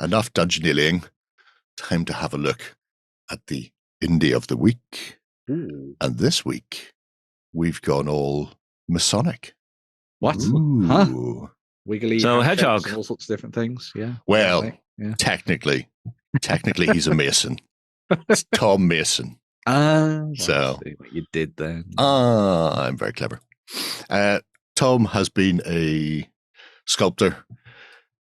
enough dungeoneering. Time to have a look at the indie of the week. Ooh. And this week, we've gone all Masonic. What? Ooh. Huh? Wiggly. So, handshapes hedgehog. and all sorts of different things. Yeah. Well, Yeah. technically, he's a Mason. It's Tom Mason. So see what you did then. I'm very clever. Tom has been a sculptor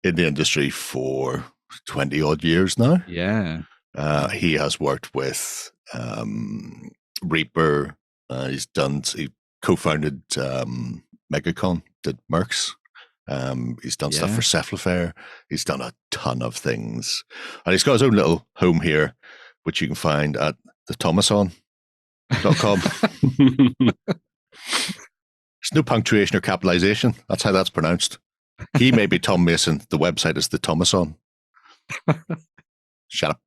in the industry for 20 odd years now. Yeah. He has worked with Reaper. He co-founded Megacon, did Mercs. He's done stuff for Cephalofair. He's done a ton of things. And he's got his own little home here, which you can find at thethomason.com. There's no punctuation or capitalization. That's how that's pronounced. He may be Tom Mason. The website is the Thomason. Shut up.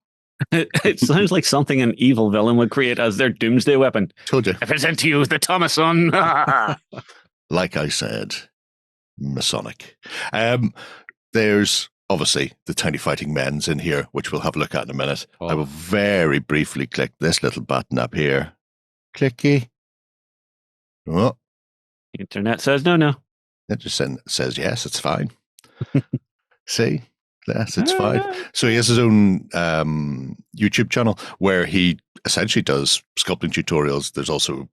It sounds like something an evil villain would create as their doomsday weapon. Told you. I present to you the Thomason. Like I said, Masonic. There's obviously the Tiny Fighting Men's in here, which we'll have a look at in a minute. Oh. I will very briefly click this little button up here. Clicky. Oh, Internet says no. it just says yes, it's fine. See? Yes, it's fine. So he has his own YouTube channel where he essentially does sculpting tutorials. There's also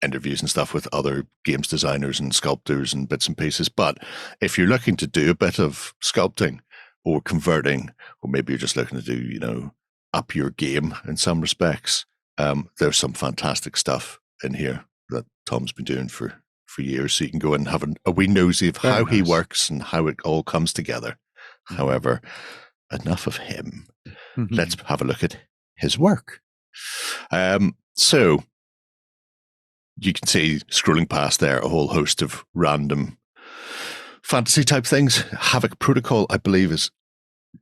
interviews and stuff with other games designers and sculptors and bits and pieces. But if you're looking to do a bit of sculpting or converting, or maybe you're just looking to do, up your game in some respects, there's some fantastic stuff in here that Tom's been doing for years. So you can go and have a wee nosy of how he works and how it all comes together. However, enough of him. Let's have a look at his work. So you can see scrolling past there a whole host of random fantasy type things. Havoc Protocol, I believe, is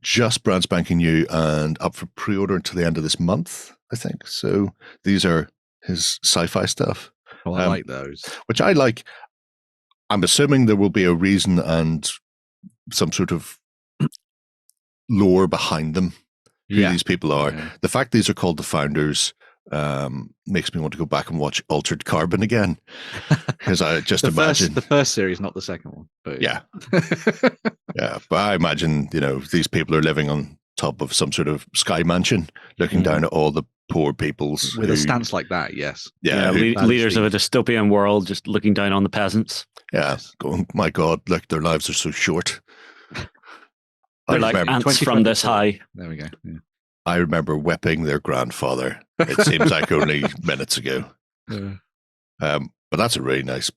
just brand spanking new and up for pre-order until the end of this month, I think. So these are his sci-fi stuff. Well, I like those. Which I like. I'm assuming there will be a reason and some sort of lore behind them, who these people are. Yeah. The fact these are called the Founders makes me want to go back and watch Altered Carbon again, because I just imagine the first series, not the second one. But yeah. But I imagine these people are living on top of some sort of sky mansion, looking down at all the poor peoples with a stance like that. Yes, leaders of a dystopian world, just looking down on the peasants. Yeah, going, my God, look, their lives are so short. They're like ants from this high. There we go. Yeah. I remember whipping their grandfather. It seems like only minutes ago. Yeah. But that's a really nice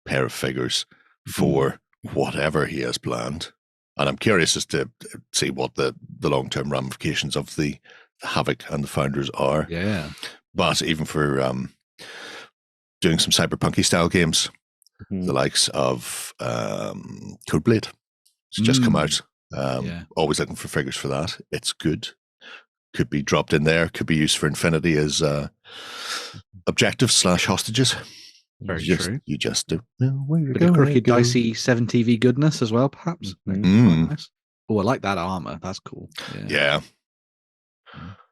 pair of figures for whatever he has planned. And I'm curious as to see what the long-term ramifications of the Havoc and the Founders are. Yeah. But even for doing some cyberpunky style games, the likes of Codeblade, it's just come out. Always looking for figures for that. It's good. Could be dropped in there. Could be used for Infinity as objectives / hostages. Very true. You just don't know where you're going. A crooked, dicey 7TV goodness as well, perhaps. Nice. Oh, I like that armor. That's cool. Yeah.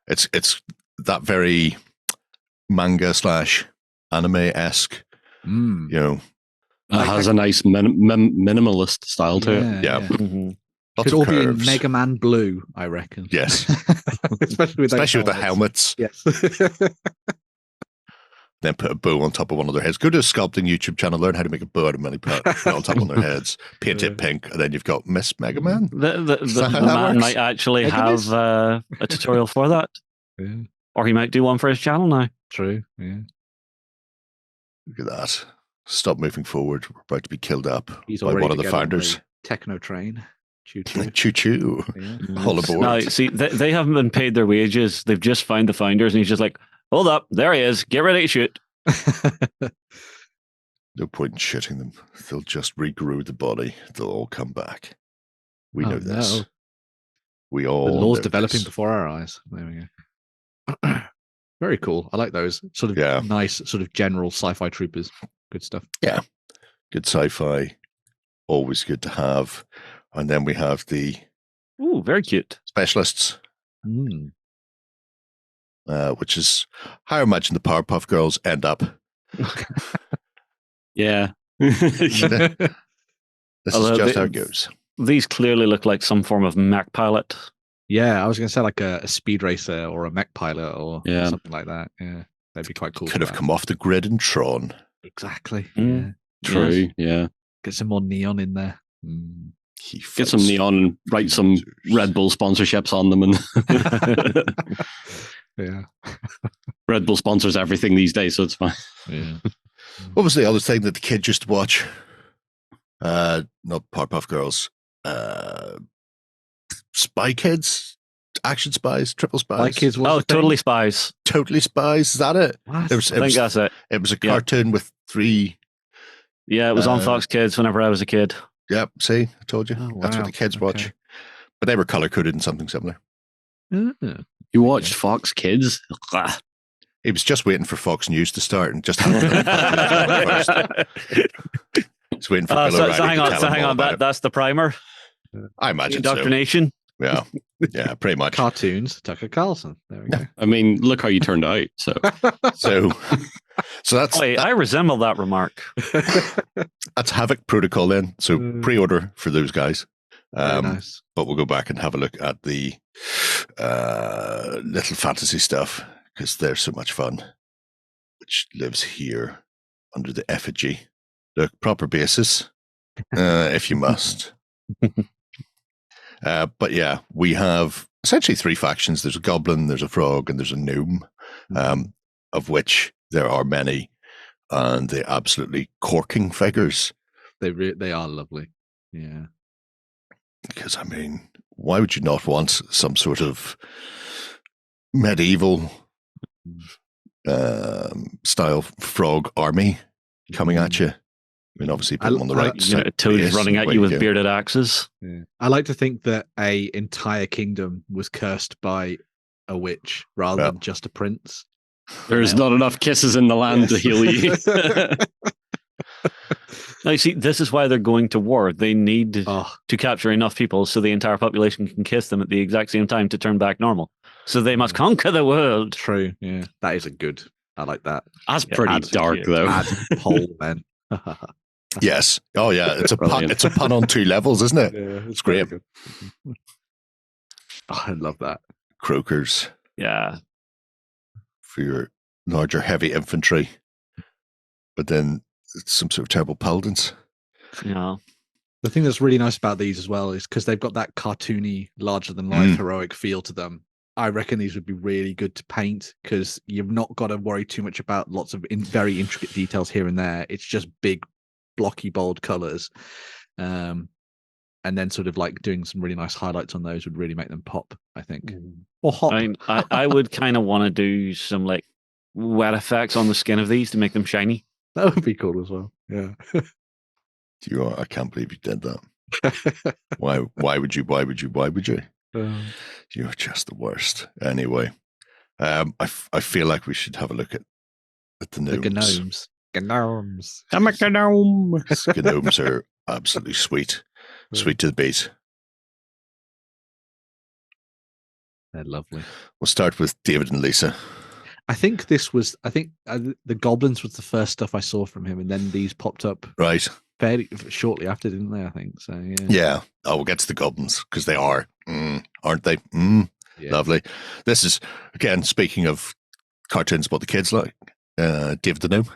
It's that very manga / anime-esque. It has a nice minimalist style to it. Yeah. Could all be in Mega Man Blue, I reckon. Yes. Especially with the helmets. Yes. Then put a bow on top of one of their heads. Go to a sculpting YouTube channel, learn how to make a bow out of money, put it on top of their heads, paint it pink, and then you've got Miss Mega Man. The man might actually have a tutorial for that. Yeah. Or he might do one for his channel now. True, yeah. Look at that. Stop moving forward. We're about to be killed up by one of the Founders. On the techno train. Choo-choo. Choo-choo. Yeah. All aboard. No, see, they haven't been paid their wages. They've just found the Founders, and he's just like, hold up, there he is. Get ready to shoot. No point in shooting them. They'll just regrow the body. They'll all come back. We know this. No. We all the law's developing before our eyes. There we go. Very cool. I like those sort of nice, sort of general sci-fi troopers. Good stuff. Yeah. Good sci-fi. Always good to have. And then we have the Ooh, very cute. Specialists. Mm. Which is how I imagine the Powerpuff Girls end up. Yeah. This is just how it goes. These clearly look like some form of mech pilot. Yeah, I was going to say like a speed racer or a mech pilot or something like that. Yeah, that'd be quite cool. Could have come off the grid in Tron. Exactly. Mm. Yeah. True. Yeah. Get some more neon in there. Mm. Get some neon and write some Red Bull sponsorships on them, and yeah. Red Bull sponsors everything these days, so it's fine. Yeah. What was the other thing that the kids used to watch? Not Powerpuff Girls. Spy Kids, Action Spies, Triple Spies. Spy Kids. Totally Spies. Totally Spies. Is that it? I think that's it. It was a cartoon with 3. Yeah, it was on Fox Kids whenever I was a kid. Yep. See, I told you. Oh, wow. That's what the kids watch. But they were color coded in something similar. Mm. You watched Fox Kids? He was just waiting for Fox News to start and just. He's waiting for Bill O'Reilly to hang on. That's the primer. I imagine indoctrination. So. Yeah, pretty much. Cartoons, Tucker Carlson. There we go. I mean, look how you turned out. So that's. Wait, I resemble that remark. That's Havoc Protocol then. So pre-order for those guys. Nice. But we'll go back and have a look at the little fantasy stuff because they're so much fun, which lives here under the effigy. Look, proper basis, if you must. But yeah, we have essentially 3 factions. There's a goblin, there's a frog, and there's a gnome, of which there are many, and they're absolutely corking figures. They are lovely. Yeah. Because, I mean, why would you not want some sort of medieval style frog army coming at you? I mean, obviously, put them on the right side. Toads running at you with bearded axes. Yeah. I like to think that a entire kingdom was cursed by a witch rather than just a prince. There's not enough kisses in the land to heal you. Now, you see, this is why they're going to war. They need to capture enough people so the entire population can kiss them at the exact same time to turn back normal. So they must conquer the world. True. Yeah, that is a good. I like that. That's pretty dark, though. Add pole then. Yes. Oh, yeah. It's a pun. It's a pun on 2 levels, isn't it? Yeah, it's great. Oh, I love that. Croakers. Yeah. For your larger heavy infantry. But then it's some sort of terrible paladins. Yeah. The thing that's really nice about these as well is because they've got that cartoony, larger than life, heroic feel to them. I reckon these would be really good to paint because you've not got to worry too much about lots of very intricate details here and there. It's just big, blocky, bold colors. And then sort of like doing some really nice highlights on those would really make them pop, I think. Or hop. I would kind of want to do some like wet effects on the skin of these to make them shiny. That would be cool as well. Yeah. I can't believe you did that. Why would you? You're just the worst. Anyway, I feel like we should have a look at the gnomes. Gnomes. I'm a gnome. Gnomes are absolutely sweet. Sweet to the beat. They're lovely. We'll start with David and Lisa. I think the Goblins was the first stuff I saw from him, and then these popped up right fairly shortly after, didn't they? I think so. Yeah. Yeah. Oh, we'll get to the Goblins because they are, aren't they? Yeah. Lovely. This is again speaking of cartoons about the kids, like David the Gnome.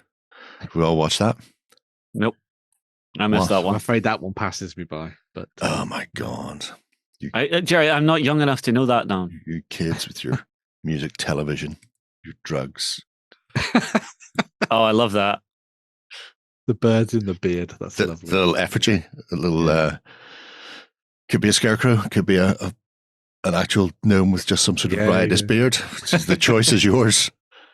We all watched that. Nope, I missed that one. I'm afraid that one passes me by. But oh my god, Jerry, I'm not young enough to know that now. You kids with your music, television. Your drugs. Oh, I love that. The birds in the beard. That's lovely. The little effigy. A little could be a scarecrow, could be an actual gnome with just some sort of riotous beard. The choice is yours.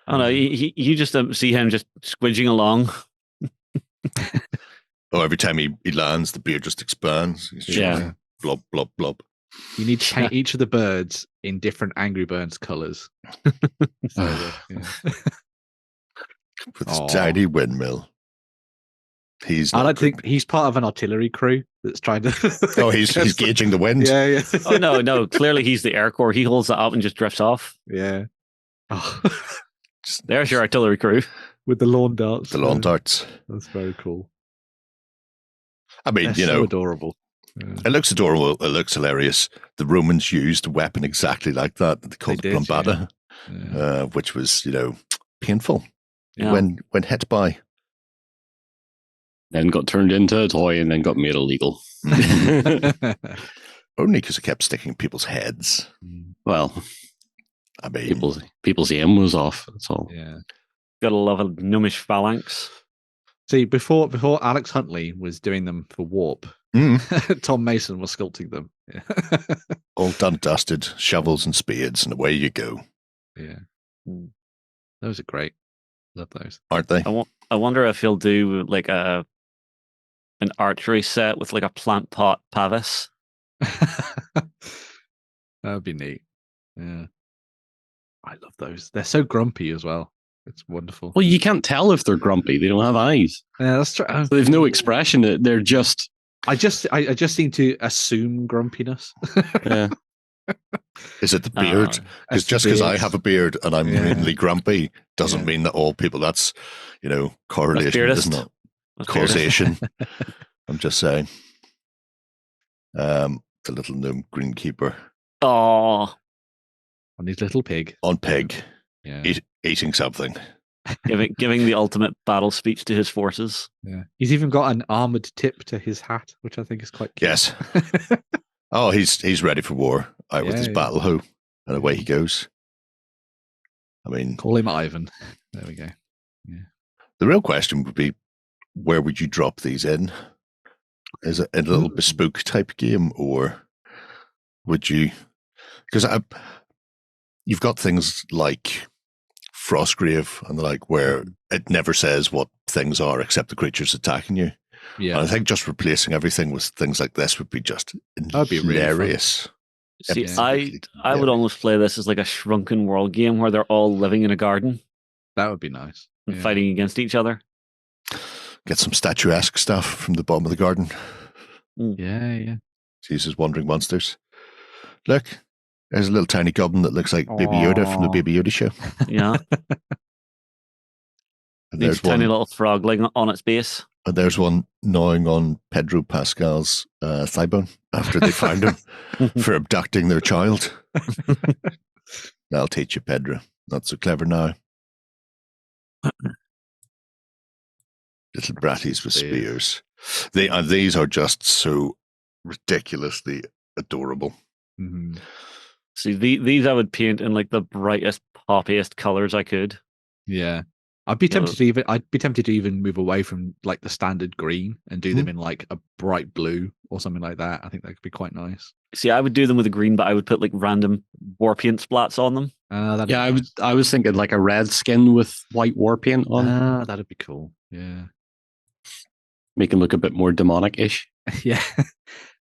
Oh no, you just see him just squidging along. Every time he lands, the beard just expands. Yeah. Blob, blob, blob. You need to paint each of the birds in different Angry Birds colours. With this tiny windmill. He's. I not don't think grumpy. he's part of an artillery crew that's trying to. Oh, he's gauging the wind. Yeah, yeah. Oh no! Clearly, he's the air corps. He holds that up and just drifts off. Yeah. Oh. There's your artillery crew. With the lawn darts. The lawn darts. That's very cool. I mean, They're so adorable. Yeah. It looks adorable. It looks hilarious. The Romans used a weapon exactly like that. They called it Plumbata, which was, painful when hit by. Then got turned into a toy and then got made illegal. Only because it kept sticking in people's heads. Well, I mean, people's aim was off. That's all. Yeah. Gotta love a gnomish phalanx. See, before Alex Huntley was doing them for Warp, Tom Mason was sculpting them. Yeah. All done, dusted, shovels and spades, and away you go. Yeah. Those are great. Love those. Aren't they? I wonder if he'll do like an archery set with like a plant pot pavis. That would be neat. Yeah. I love those. They're so grumpy as well. It's wonderful. Well, you can't tell if they're grumpy. They don't have eyes. Yeah, that's true. They've no expression. They're just. I just seem to assume grumpiness. Yeah. Is it the beard? Because just because I have a beard and I'm mainly grumpy doesn't mean that all people. That's correlation, isn't it? Causation. I'm just saying. The little gnome greenkeeper. Oh, on his little pig. On pig. Yeah. Eating something. Giving the ultimate battle speech to his forces. Yeah. He's even got an armored tip to his hat, which I think is quite cute. Yes. Oh, he's ready for war with his battle hoe, and away he goes. I mean, call him Ivan. There we go. Yeah. The real question would be, where would you drop these in? Is it a little bespoke type game, or would you? Because you've got things like Frostgrave and the like, where it never says what things are except the creatures attacking you. Yeah, and I think just replacing everything with things like this would be just hilarious. Really See, I would almost play this as like a shrunken world game where they're all living in a garden. That would be nice. And fighting against each other. Get some statuesque stuff from the bottom of the garden. Yeah. Jesus, wandering monsters. Look, there's a little tiny goblin that looks like Baby Yoda from the Baby Yoda show. Yeah. And there's tiny little frogling on its base. And there's one gnawing on Pedro Pascal's thigh bone after they found him for abducting their child. That'll teach you, Pedro. Not so clever now. Little bratties with spears. These are just so ridiculously adorable. Mm-hmm. See, these I would paint in like the brightest, poppiest colors I could. Yeah. I'd be tempted to even move away from like the standard green and do them in like a bright blue or something like that. I think that could be quite nice. See, I would do them with a green, but I would put like random war paint splats on them. I was thinking like a red skin with white war paint on. That'd be cool. Yeah. Make them look a bit more demonic-ish. Yeah.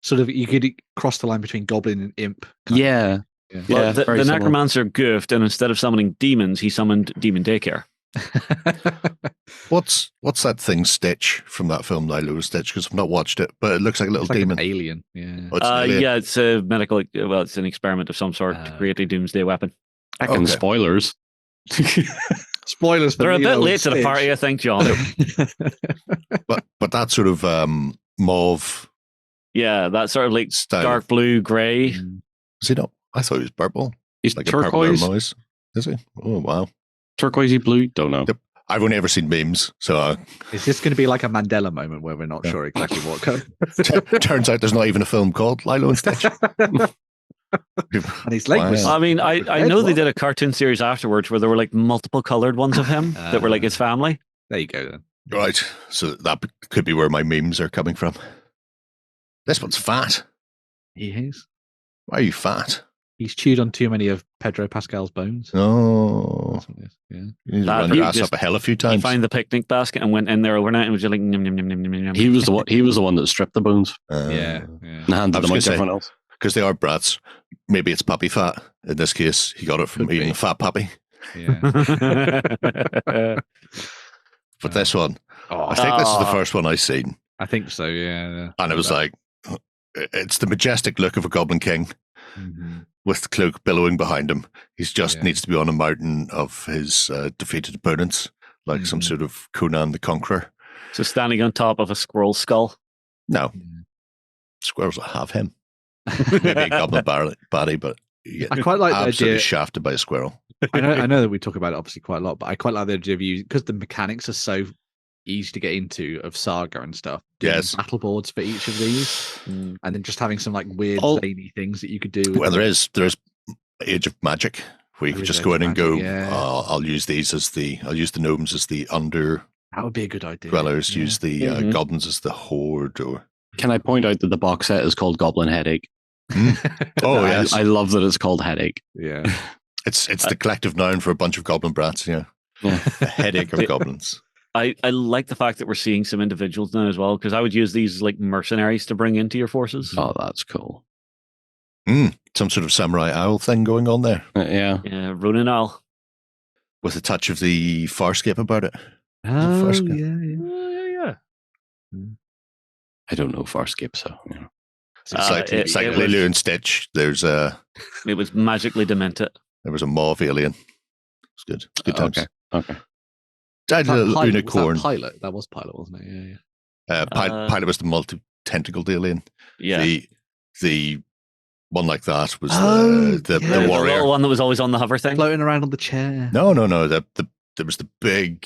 Sort of, you could cross the line between goblin and imp. Yeah. Well, the necromancer goofed, and instead of summoning demons, he summoned demon daycare. What's that thing, Stitch, from that film, Lilo Stitch? Because I've not watched it, but it looks like a little demon. An alien. Yeah. It's an alien. Yeah, it's a medical. Well, it's an experiment of some sort to create a doomsday weapon. Spoilers. Spoilers. They're a bit late to the party, I think, John. but that sort of mauve. Yeah, that sort of like style. Dark blue, grey. Is he not? I thought he was purple. He's like turquoise. A purple is he? Oh wow. Turquoisey blue? Don't know. Yep. I've only ever seen memes, so is this going to be like a Mandela moment where we're not sure exactly what? Turns out there's not even a film called Lilo and Stitch. And he's like, I mean, I know they did a cartoon series afterwards where there were like multiple colored ones of him that were like his family. There you go then. Right, so that could be where my memes are coming from. This one's fat. He is. Why are you fat? He's chewed on too many of Pedro Pascal's bones. Oh. Yeah. You need to run your ass up a hill a few times. He found the picnic basket and went in there overnight and was just like, nom, nom, nom, nom, nom, nom. He was the one that stripped the bones. Yeah. And handed them out to everyone else. Because they are brats. Maybe it's puppy fat. In this case, he got it from eating a fat puppy. Yeah. But this one, Oh, I think this is the first one I've seen. I think so, yeah. And it was like, it's the majestic look of a Goblin King with the cloak billowing behind him. He's just needs to be on a mountain of his defeated opponents, like some sort of Conan the Conqueror. So standing on top of a squirrel skull. No. Squirrels will have him. Maybe a goblin body, but I quite like the absolutely idea. shafted by a squirrel. I know that we talk about it obviously quite a lot, but I quite like the idea of you because the mechanics are so easy to get into of Saga and stuff. Yes. Battle boards for each of these, and then just having some like weird zany things that you could do. Well, there is Age of Magic where you could just go in and go. I'll use these I'll use the gnomes as the under. That would be a good idea. Dwellers use the goblins as the horde. Or can I point out that the box set is called Goblin Headache? Oh yes, I love that it's called Headache. Yeah, it's the collective noun for a bunch of goblin brats. Yeah, a headache of goblins. I like the fact that we're seeing some individuals now as well, because I would use these as like mercenaries to bring into your forces. Oh, that's cool. Some sort of samurai owl thing going on there. Yeah, Ronin owl with a touch of the Farscape about it. Oh yeah. I don't know Farscape, so you know. It's like Lulu and Stitch. There's it was magically demented. There was a mauve alien. It's good. It's good times. Okay. Died a unicorn. That was Pilot, wasn't it? Yeah. Pilot was the multi-tentacled alien. Yeah. The one like that was the warrior. The little one that was always on the hover thing, floating around on the chair. No. There was the big.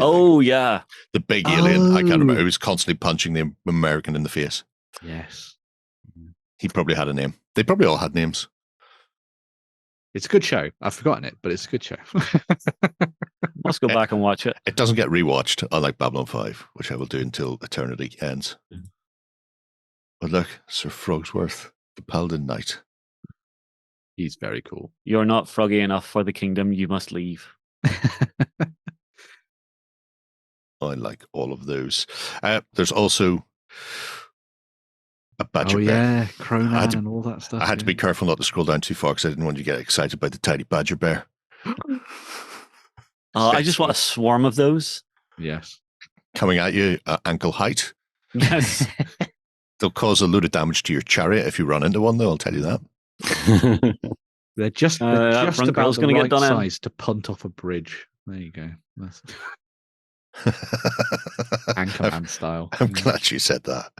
Oh yeah, the big alien. I can't remember. He was constantly punching the American in the face. Yes. He probably had a name. They probably all had names. It's a good show. I've forgotten it, but it's a good show. Must go back and watch it. It doesn't get rewatched, unlike Babylon 5, which I will do until eternity ends. But look, Sir Frogsworth, the Paladin Knight. He's very cool. You're not froggy enough for the kingdom. You must leave. I like all of those. There's also a badger bear. Yeah, Cronan and all that stuff. I had to be careful not to scroll down too far because I didn't want you to get excited by the tiny badger bear. I just want a swarm of those. Yes. Coming at you at ankle height. Yes. They'll cause a load of damage to your chariot if you run into one, though, I'll tell you that. They're just about the right size to punt off a bridge. There you go. Anchorman style. I'm glad you said that.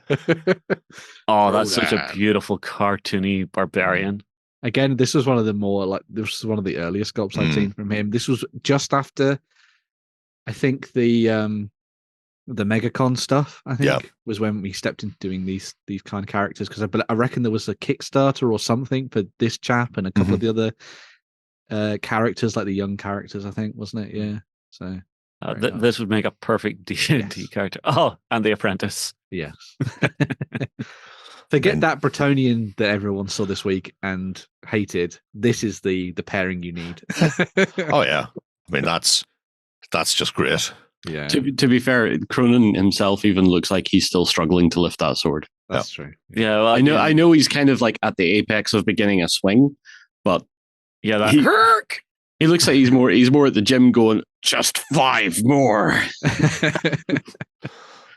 That's such a beautiful cartoony barbarian. Again, this was one of the earlier sculpts I've seen from him. This was just after, I think, the MegaCon stuff. I think was when we stepped into doing these kind of characters, because I reckon there was a Kickstarter or something for this chap and a couple of the other characters, like the young characters. I think, wasn't it? Yeah. So. This would make a perfect D&D character. Oh, and the apprentice. Yes. Forget that Bretonian that everyone saw this week and hated. This is the pairing you need. Oh yeah, I mean that's just great. Yeah. To be fair, Cronin himself even looks like he's still struggling to lift that sword. That's true. Yeah, well, I know he's kind of like at the apex of beginning a swing, but he looks like he's more at the gym going, just 5 more.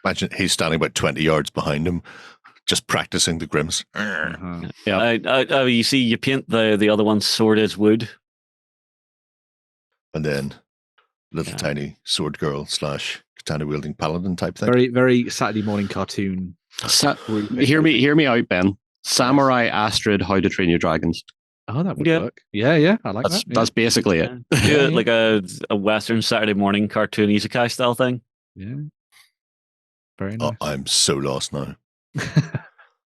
Imagine he's standing about 20 yards behind him, just practicing the grims. Yeah. You see, you paint the other one's sword as wood. And then little tiny sword girl / katana wielding paladin type thing. Very, very Saturday morning cartoon. Hear me out, Ben. Samurai Astrid, How to Train Your Dragons. Oh, that would work. Yeah, I like that. Yeah. That's basically it. Yeah, like a Western Saturday morning cartoon isekai style thing. Yeah. Very nice. I'm so lost now.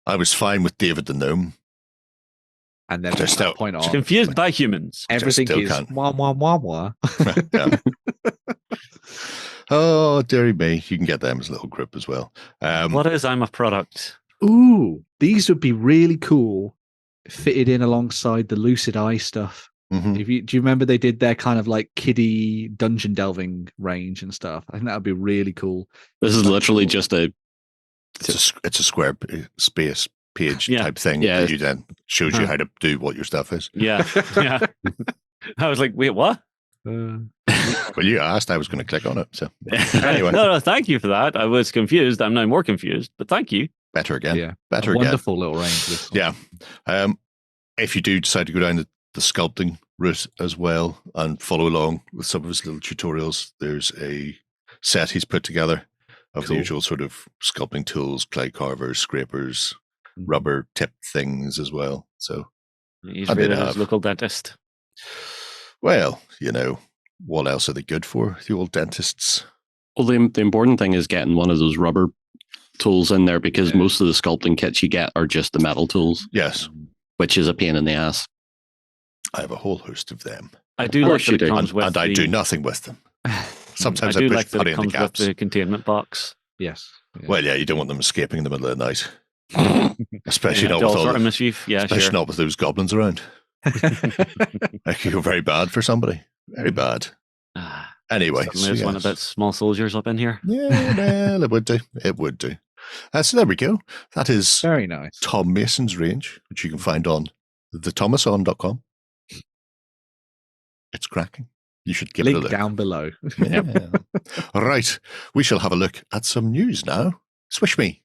I was fine with David the Gnome. And then from that point on, confused by humans. Everything is wah, wah, wah, wah. Oh, dearie me. You can get them as a little group as well. What is I'm a Product? Ooh, these would be really cool. Fitted in alongside the Lucid Eye stuff. Mm-hmm. Do you remember they did their kind of like kiddie dungeon delving range and stuff? I think that would be really cool. This is literally just it's a square space page type thing that you then shows you how to do what your stuff is. Yeah. I was like, wait, what? Well, you asked, I was going to click on it. So anyway, no, thank you for that. I was confused. I'm now more confused, but thank you. Better again. Yeah, better again. Wonderful little range. This one. Yeah. If you do decide to go down the sculpting route as well and follow along with some of his little tutorials, there's a set he's put together of the usual sort of sculpting tools, clay carvers, scrapers, rubber tip things as well. So he's really his local dentist. Well, what else are they good for? The old dentists. Well, the important thing is getting one of those rubber tools in there, because most of the sculpting kits you get are just the metal tools. Yes. Which is a pain in the ass. I have a whole host of them. I do like that it comes with and I do nothing with them. Sometimes I do push like that putty it in the comes with caps. the containment box. Yes. Yeah. Well, yeah, you don't want them escaping in the middle of the night. Especially not with all sort of mischief. Yeah, especially not with those goblins around. That could go very bad for somebody. Very bad. Anyway. There's one about small soldiers up in here. Yeah, well, it would do. It would do. So there we go. That is very nice. Tom Mason's range, which you can find on thethomason.com. It's cracking. You should give it a look. Link down below. Yeah. Right. We shall have a look at some news now. Swish me.